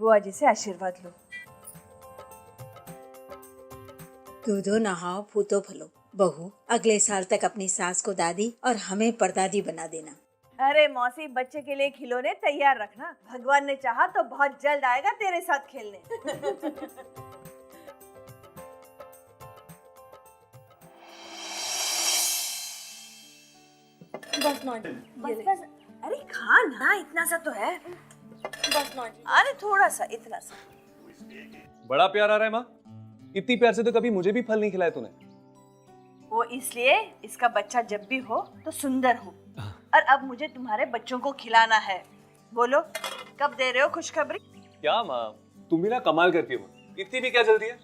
बुआ जी से आशीर्वाद लो। दूधो नहाओ फूतो फलो। बहू, अगले साल तक अपनी सास को दादी और हमें परदादी बना देना। अरे मौसी, बच्चे के लिए खिलौने तैयार रखना। भगवान ने चाहा तो बहुत जल्द आएगा तेरे साथ खेलने। बस नॉटी, बस। अरे खा ना, इतना सा तो है। बस नॉटी। अरे थोड़ा सा, इतना सा। बड़ा प्यार आ रहा है माँ। इतनी प्यार से तो कभी मुझे भी फल नहीं खिलाया तूने। वो इसलिए इसका बच्चा जब भी हो तो सुंदर हो। और अब मुझे तुम्हारे बच्चों को खिलाना है। बोलो कब दे रहे हो खुशखबरी? क्या माँ, तुम भी ना कमाल करती हो। इतनी भी क्या जल्दी है?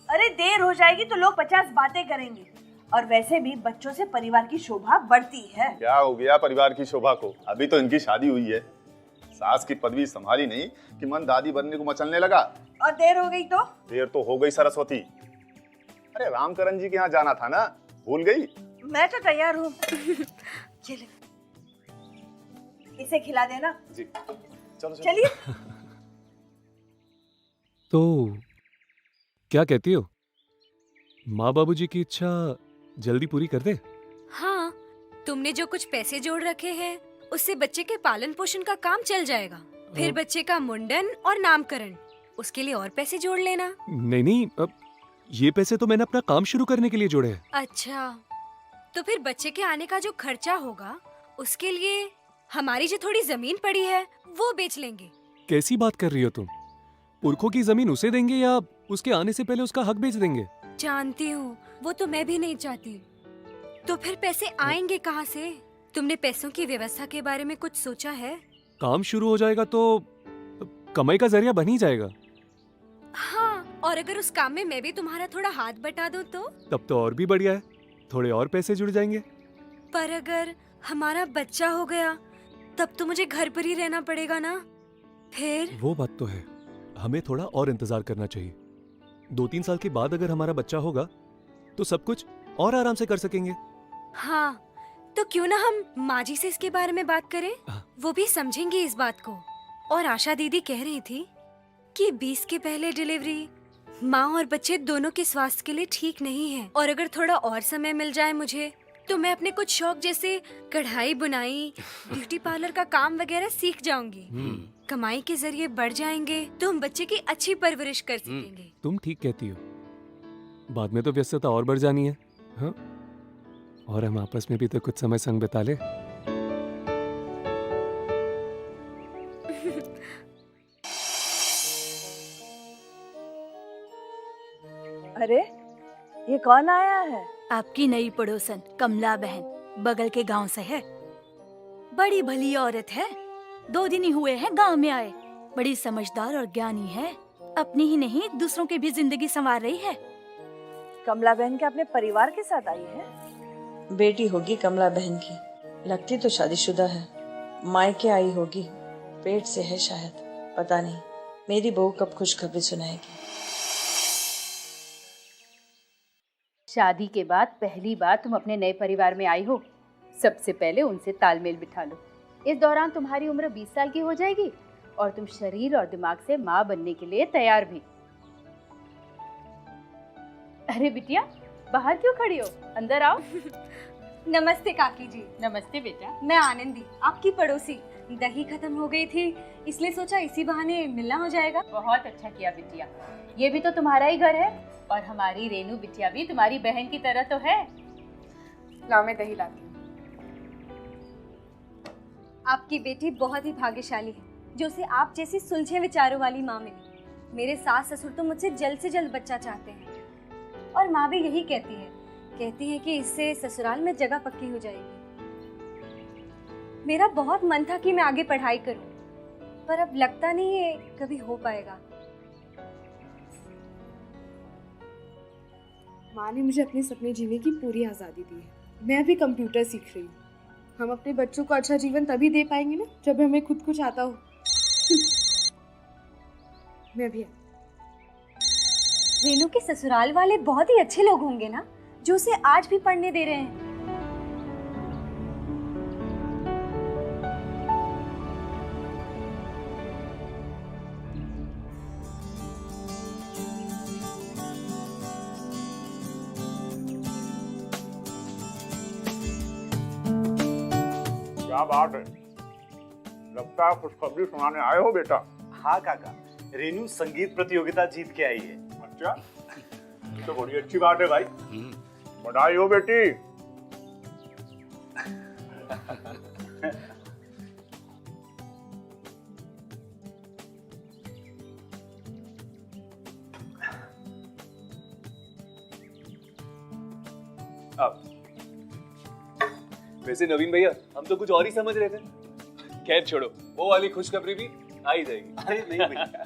अरे देर हो जाएगी तो लोग 50 बातें करेंगे। और वैसे भी बच्चों से परिवार की शोभा बढ़ती है। क्या हो गया परिवार की शोभा को? अभी तो इनकी शादी हुई है। सास की पदवी संभाली नहीं कि मन दादी बनने को मचलने लगा। और देर हो गई तो? देर तो हो गई सरस्वती। अरे रामकरण जी के यहाँ जाना था ना, भूल गई? मैं तो तैयार हूँ। इसे खिला देना जी। चलो चलिए। तो क्या कहती हो, माँ बाबूजी की इच्छा जल्दी पूरी कर दे? हाँ, तुमने जो कुछ पैसे जोड़ रखे हैं उससे बच्चे के पालन पोषण का काम चल जाएगा। फिर बच्चे का मुंडन और नामकरण, उसके लिए और पैसे जोड़ लेना। नहीं, अब ये पैसे तो मैंने अपना काम शुरू करने के लिए जोड़े हैं। अच्छा, तो फिर बच्चे के आने का जो खर्चा होगा उसके लिए हमारी जो थोड़ी जमीन पड़ी है वो बेच लेंगे। कैसी बात कर रही हो तुम? पुरखों की जमीन उसे देंगे या उसके आने से पहले उसका हक बेच देंगे? जानती हूँ, वो तो मैं भी नहीं चाहती। तो फिर पैसे आएंगे कहाँ से? तुमने पैसों की व्यवस्था के बारे में कुछ सोचा है? काम शुरू हो जाएगा तो कमाई का जरिया बन ही जाएगा। हाँ, और अगर उस काम में मैं भी तुम्हारा थोड़ा हाथ बटा दूं तो? तब तो और भी बढ़िया है, थोड़े और पैसे जुड़ जाएंगे। पर अगर हमारा बच्चा हो गया तब तो मुझे घर पर ही रहना पड़ेगा ना। फिर वो बात तो है, हमें थोड़ा और इंतजार करना चाहिए। 2-3 साल के बाद अगर हमारा बच्चा होगा तो सब कुछ और आराम से कर सकेंगे। हाँ, तो क्यों ना हम माँ जी से इसके बारे में बात करें? वो भी समझेंगी इस बात को। और आशा दीदी कह रही थी कि 20 के पहले डिलीवरी माँ और बच्चे दोनों के स्वास्थ्य के लिए ठीक नहीं है। और अगर थोड़ा और समय मिल जाए मुझे तो मैं अपने कुछ शौक जैसे कढ़ाई बुनाई, ब्यूटी पार्लर का काम वगैरह सीख जाऊंगी। कमाई के जरिए बढ़ जाएंगे तो हम बच्चे की अच्छी परवरिश कर सकेंगे। तुम ठीक कहती हो, बाद में तो व्यस्तता और बढ़ जानी है। हाँ? और हम आपस में भी तो कुछ समय संग बिता ले। अरे ये कौन आया है? आपकी नई पड़ोसन कमला बहन, बगल के गांव से है। बड़ी भली औरत है, 2 दिन ही हुए हैं गांव में आए। बड़ी समझदार और ज्ञानी है, अपनी ही नहीं दूसरों की भी जिंदगी संवार रही है। कमला बहन के अपने परिवार के साथ आई है? बेटी होगी कमला बहन की, लगती तो शादीशुदा है। मायके आई होगी, पेट से है शायद, पता नहीं। मेरी बहू कब खुशखबरी सुनाएगी। शादी के बाद पहली बार तुम अपने नए परिवार में आई हो। सबसे पहले उनसे तालमेल बिठा लो। इस दौरान तुम्हारी उम्र 20 साल की हो जाएगी और तुम शरीर और दिमाग से माँ बनने के लिए तैयार भी। अरे बिटिया, बाहर क्यों खड़ी हो? अंदर आओ। नमस्ते काकी जी। नमस्ते बेटा। मैं आनंदी, आपकी पड़ोसी। दही खत्म हो गई थी इसलिए सोचा इसी बहाने मिलना हो जाएगा। बहुत अच्छा किया बिटिया, ये भी तो तुम्हारा ही घर है और हमारी रेनू बिटिया भी तुम्हारी बहन की तरह तो है। लाओ मैं दही लाती हूँ। आपकी बेटी बहुत ही भाग्यशाली है जो उसे आप जैसी सुलझे विचारों वाली माँ मिली। मेरे सास ससुर तो मुझसे जल्द से जल्द बच्चा चाहते हैं और माँ भी यही कहती है कि इससे ससुराल में जगह पक्की हो जाएगी। मेरा बहुत मन था कि मैं आगे पढ़ाई करूं, पर अब लगता नहीं है कभी हो पाएगा। माँ ने मुझे अपने सपने जीने की पूरी आज़ादी दी है। मैं अभी कंप्यूटर सीख रही हूँ। हम अपने बच्चों को अच्छा जीवन तभी दे पाएंगे ना जब हमें खुद कुछ आता हो। मैं भी। रेनू के ससुराल वाले बहुत ही अच्छे लोग होंगे ना, जो उसे आज भी पढ़ने दे रहे हैं। क्या बात है, लगता है खुशखबरी सुनाने आए हो बेटा। हाँ काका, रेनू संगीत प्रतियोगिता जीत के आई है। अच्छा, तो बड़ी अच्छी बात है भाई, बधाई हो बेटी। अब वैसे नवीन भैया, हम तो कुछ और ही समझ रहे थे। खैर छोड़ो, वो वाली खुशखबरी भी आ ही जाएगी। अरे नहीं भैया,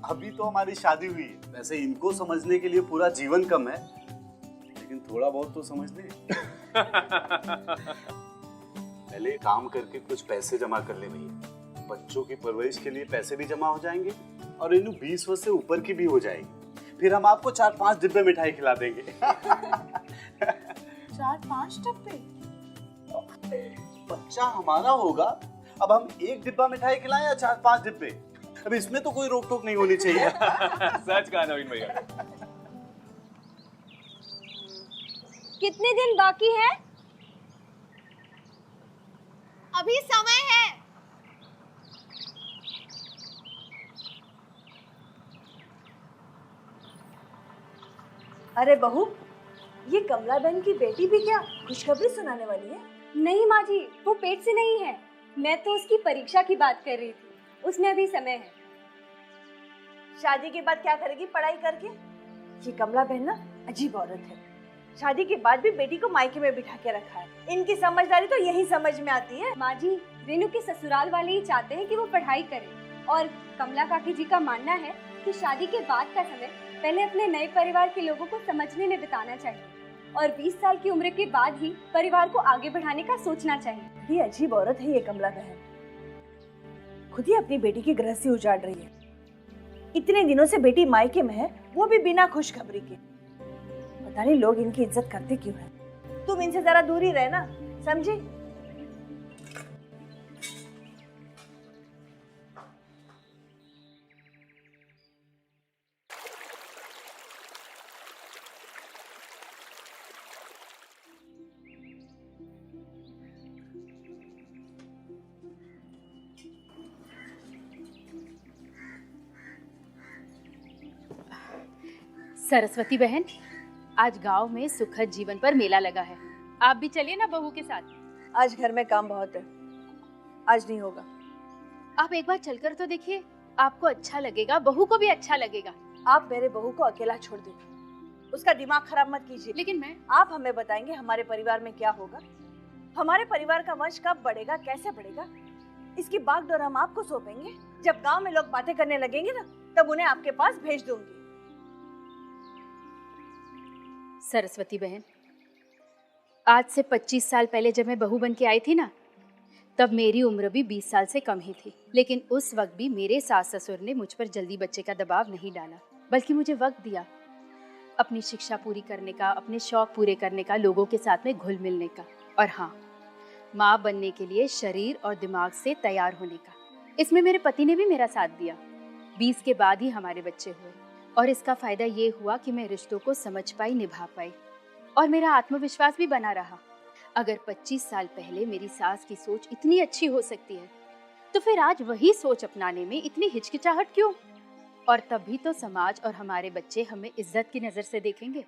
अभी तो हमारी शादी हुई है। वैसे इनको समझने के लिए पूरा जीवन कम है, लेकिन थोड़ा बहुत तो समझ ले। पहले काम करके कुछ पैसे जमा कर ले भैया, बच्चों की परवरिश के लिए पैसे भी जमा हो जाएंगे और इन्हें 20 वर्ष से ऊपर की भी हो जाएगी। फिर हम आपको 4-5 डिब्बे मिठाई खिला देंगे। 4-5 डब्बे? बच्चा हमारा होगा, अब हम 1 डिब्बा मिठाई खिलाएं या 4-5 डिब्बे, अब इसमें तो कोई रोक टोक नहीं होनी चाहिए। सच कहा नवीन भैया। कितने दिन बाकी है? अभी समय है। अरे बहू, ये कमला बहन की बेटी भी क्या खुशखबरी सुनाने वाली है? नहीं माँ जी, वो पेट से नहीं है। मैं तो उसकी परीक्षा की बात कर रही थी, उसमें अभी समय है। शादी के बाद क्या करेगी पढ़ाई करके? ये कमला बहन ना अजीब औरत है। शादी के बाद भी बेटी को मायके में बिठा के रखा है। इनकी समझदारी तो यही समझ में आती है। माँ जी, रेनू के ससुराल वाले ही चाहते हैं कि वो पढ़ाई करे, और कमला काकी जी का मानना है कि शादी के बाद का समय पहले अपने नए परिवार के लोगों को समझने में बिताना चाहिए, और 20 साल की उम्र के बाद ही परिवार को आगे बढ़ाने का सोचना चाहिए। ये अजीब औरत है ये कमला बहन, खुद ही अपनी बेटी की गृहस्थी उजाड़ रही है। इतने दिनों से बेटी मायके में है, वो भी बिना खुशखबरी के। पता नहीं लोग इनकी इज्जत करते क्यों हैं। तुम इनसे जरा दूर ही रहना, समझी? सरस्वती बहन, आज गांव में सुखद जीवन पर मेला लगा है, आप भी चलिए ना बहू के साथ। आज घर में काम बहुत है, आज नहीं होगा। आप एक बार चलकर तो देखिए, आपको अच्छा लगेगा, बहू को भी अच्छा लगेगा। आप मेरे बहू को अकेला छोड़ दीजिए, उसका दिमाग खराब मत कीजिए। लेकिन मैं, आप हमें बताएंगे हमारे परिवार में क्या होगा, हमारे परिवार का वंश कब बढ़ेगा, कैसे बढ़ेगा, इसकी बागडोर हम आपको सौंपेंगे। जब गांव में लोग बातें करने लगेंगे ना, तब उन्हें आपके पास भेज दूंगी। सरस्वती बहन, आज से 25 साल पहले जब मैं बहू बन के आई थी ना, तब मेरी उम्र भी 20 साल से कम ही थी। लेकिन उस वक्त भी मेरे सास ससुर ने मुझ पर जल्दी बच्चे का दबाव नहीं डाला, बल्कि मुझे वक्त दिया अपनी शिक्षा पूरी करने का, अपने शौक पूरे करने का, लोगों के साथ में घुल मिलने का, और हाँ, माँ बनने के लिए शरीर और दिमाग से तैयार होने का। इसमें मेरे पति ने भी मेरा साथ दिया। 20 के बाद ही हमारे बच्चे हुए, और इसका फायदा ये हुआ कि मैं रिश्तों को समझ पाई, निभा पाई, और मेरा आत्मविश्वास भी बना रहा। अगर 25 साल पहले मेरी सास की सोच इतनी अच्छी हो सकती है, तो फिर आज वही सोच अपनाने में इतनी हिचकिचाहट क्यों? और तभी तो समाज और हमारे बच्चे हमें इज्जत की नजर से देखेंगे।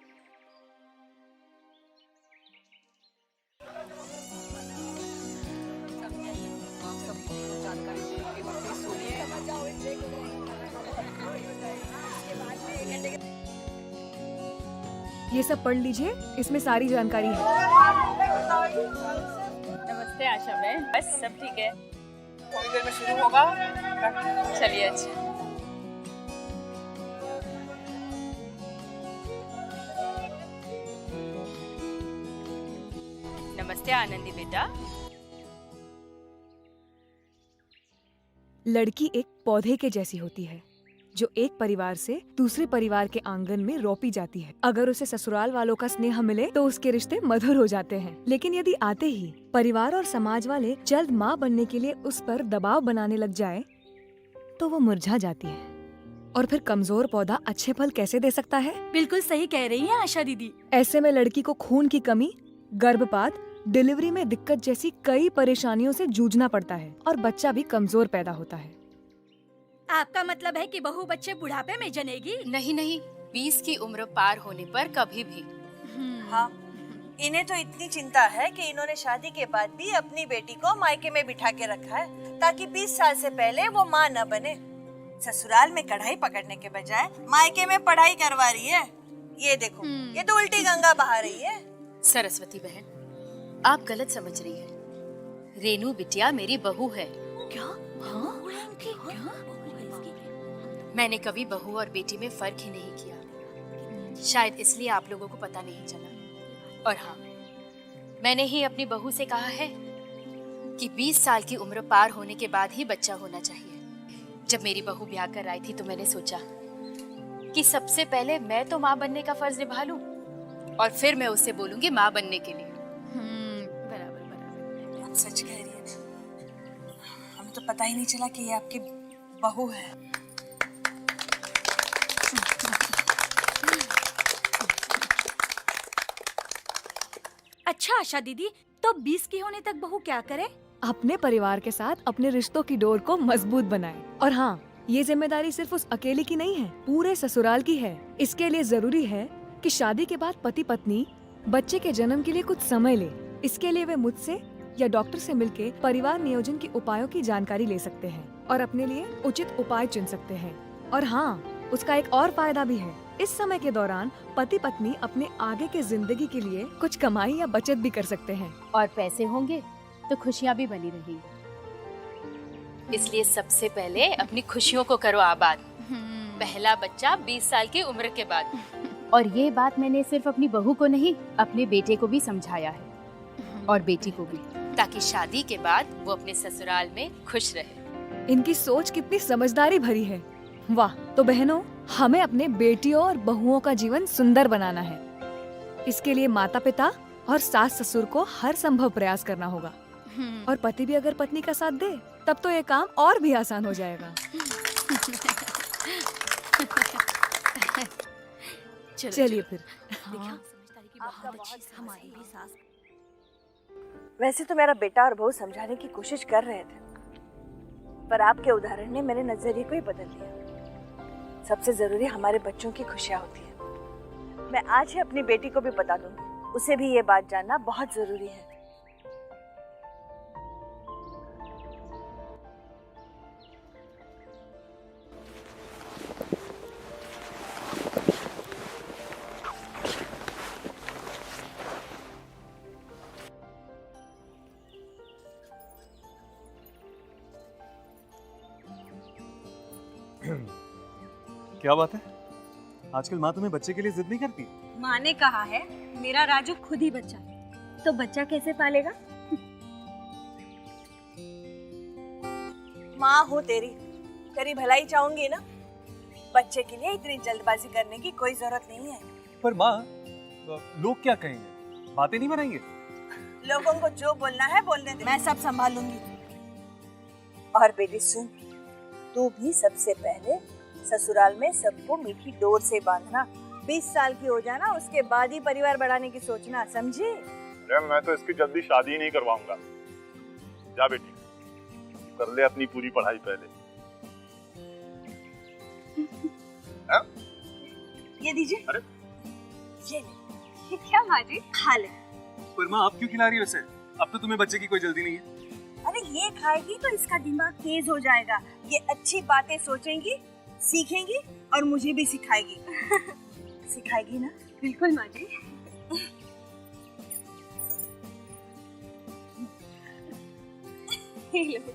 ये सब पढ़ लीजिए, इसमें सारी जानकारी है। नमस्ते आशा बहन, बस सब ठीक है, थोड़ी देर में शुरू होगा। चलिए, अच्छा। नमस्ते आनंदी बेटा। लड़की एक पौधे के जैसी होती है, जो एक परिवार से दूसरे परिवार के आंगन में रोपी जाती है। अगर उसे ससुराल वालों का स्नेह मिले तो उसके रिश्ते मधुर हो जाते हैं, लेकिन यदि आते ही परिवार और समाज वाले जल्द माँ बनने के लिए उस पर दबाव बनाने लग जाए, तो वो मुरझा जाती है। और फिर कमजोर पौधा अच्छे फल कैसे दे सकता है? बिल्कुल सही कह रही हैं आशा दीदी। ऐसे में लड़की को खून की कमी, गर्भपात डिलीवरी में दिक्कत जैसी कई परेशानियों से जूझना पड़ता है और बच्चा भी कमजोर पैदा होता है। आपका मतलब है कि बहू बच्चे बुढ़ापे में जनेगी? नहीं नहीं, 20 की उम्र पार होने पर कभी भी। हाँ, इन्हें तो इतनी चिंता है कि इन्होंने शादी के बाद भी अपनी बेटी को मायके में बिठा के रखा है ताकि 20 साल से पहले वो माँ न बने। ससुराल में कढ़ाई पकड़ने के बजाय मायके में पढ़ाई करवा रही है। ये देखो, ये तो उल्टी गंगा बहा रही है। सरस्वती बहन, आप गलत समझ रही हैं। रेनू बिटिया मेरी बहू है। क्या? हाँ? मैंने कभी बहू और बेटी में फर्क ही नहीं किया। शायद इसलिए आप लोगों को पता नहीं चला। और हाँ, मैंने ही अपनी बहू से कहा है कि 20 साल की उम्र पार होने के बाद ही बच्चा होना चाहिए। जब मेरी बहू ब्याह कर आई थी तो मैंने सोचा कि सबसे पहले मैं तो माँ बनने का फर्ज निभा लूं और फिर मैं उससे बोलूंगी माँ बनने के लिए। बराबर बराबर। आप सच कह रही है, हमें तो पता ही नहीं चला कि ये आपकी बहू है। अच्छा आशा दीदी, तो 20 की होने तक बहू क्या करे? अपने परिवार के साथ अपने रिश्तों की डोर को मजबूत बनाए। और हाँ, ये जिम्मेदारी सिर्फ उस अकेले की नहीं है, पूरे ससुराल की है। इसके लिए जरूरी है कि शादी के बाद पति पत्नी बच्चे के जन्म के लिए कुछ समय ले। इसके लिए वे मुझसे या डॉक्टर से मिलके परिवार नियोजन के उपायों की जानकारी ले सकते हैं और अपने लिए उचित उपाय चुन सकते हैं। और हाँ, उसका एक और फायदा भी है। इस समय के दौरान पति पत्नी अपने आगे के जिंदगी के लिए कुछ कमाई या बचत भी कर सकते हैं। और पैसे होंगे तो खुशियाँ भी बनी रहेंगी। इसलिए सबसे पहले अपनी खुशियों को करो आबाद। पहला बच्चा 20 साल की उम्र के बाद। और ये बात मैंने सिर्फ अपनी बहू को नहीं, अपने बेटे को भी समझाया है और बेटी को भी, ताकि शादी के बाद वो अपने ससुराल में खुश रहे। इनकी सोच कितनी समझदारी भरी है। वाह! तो बहनों, हमें अपने बेटियों और बहुओं का जीवन सुंदर बनाना है। इसके लिए माता पिता और सास ससुर को हर संभव प्रयास करना होगा। और पति भी अगर पत्नी का साथ दे तब तो ये काम और भी आसान हो जाएगा। चलिए फिर। वैसे तो मेरा बेटा और बहू समझाने की कोशिश कर रहे थे, पर आपके उदाहरण ने मेरे नजरिए को ही बदल दिया। सबसे जरूरी हमारे बच्चों की खुशियाँ होती है। मैं आज ही अपनी बेटी को भी बता दूंगी, उसे भी ये बात जानना बहुत जरूरी है। क्या बात है? आजकल माँ तुम्हें बच्चे के लिए जिद नहीं करती? माँ ने कहा है मेरा राजू खुद ही बच्चा है, तो बच्चा कैसे पालेगा? माँ हो तेरी भलाई चाहूंगी ना। बच्चे के लिए इतनी जल्दबाजी करने की कोई जरूरत नहीं है। पर माँ, लोग क्या कहेंगे? बातें नहीं बनाएंगे? लोगों को जो बोलना है बोलने दे, मैं सब संभाल लूंगी। और बेटी सुन, तू भी सबसे पहले ससुराल में सबको मीठी डोर से बांधना। 20 साल की हो जाना, उसके बाद ही परिवार बढ़ाने की सोचना, समझी? मैं तो इसकी जल्दी शादी ही नहीं करवाऊंगा। जा बेटी, कर ले अपनी पूरी पढ़ाई पहले। ये दीजिए। अरे ये ले। ये क्या माँ जी? खा ले। पर माँ, आप क्यों खिला रही हो इसे? अब तो तुम्हें बच्चे की कोई जल्दी नहीं है। अरे ये खाएगी तो इसका दिमाग तेज हो जाएगा। ये अच्छी बातें सोचेंगी, सीखेंगी और मुझे भी सिखाएगी। सिखाएगी ना? बिल्कुल माँ जी। ये लो।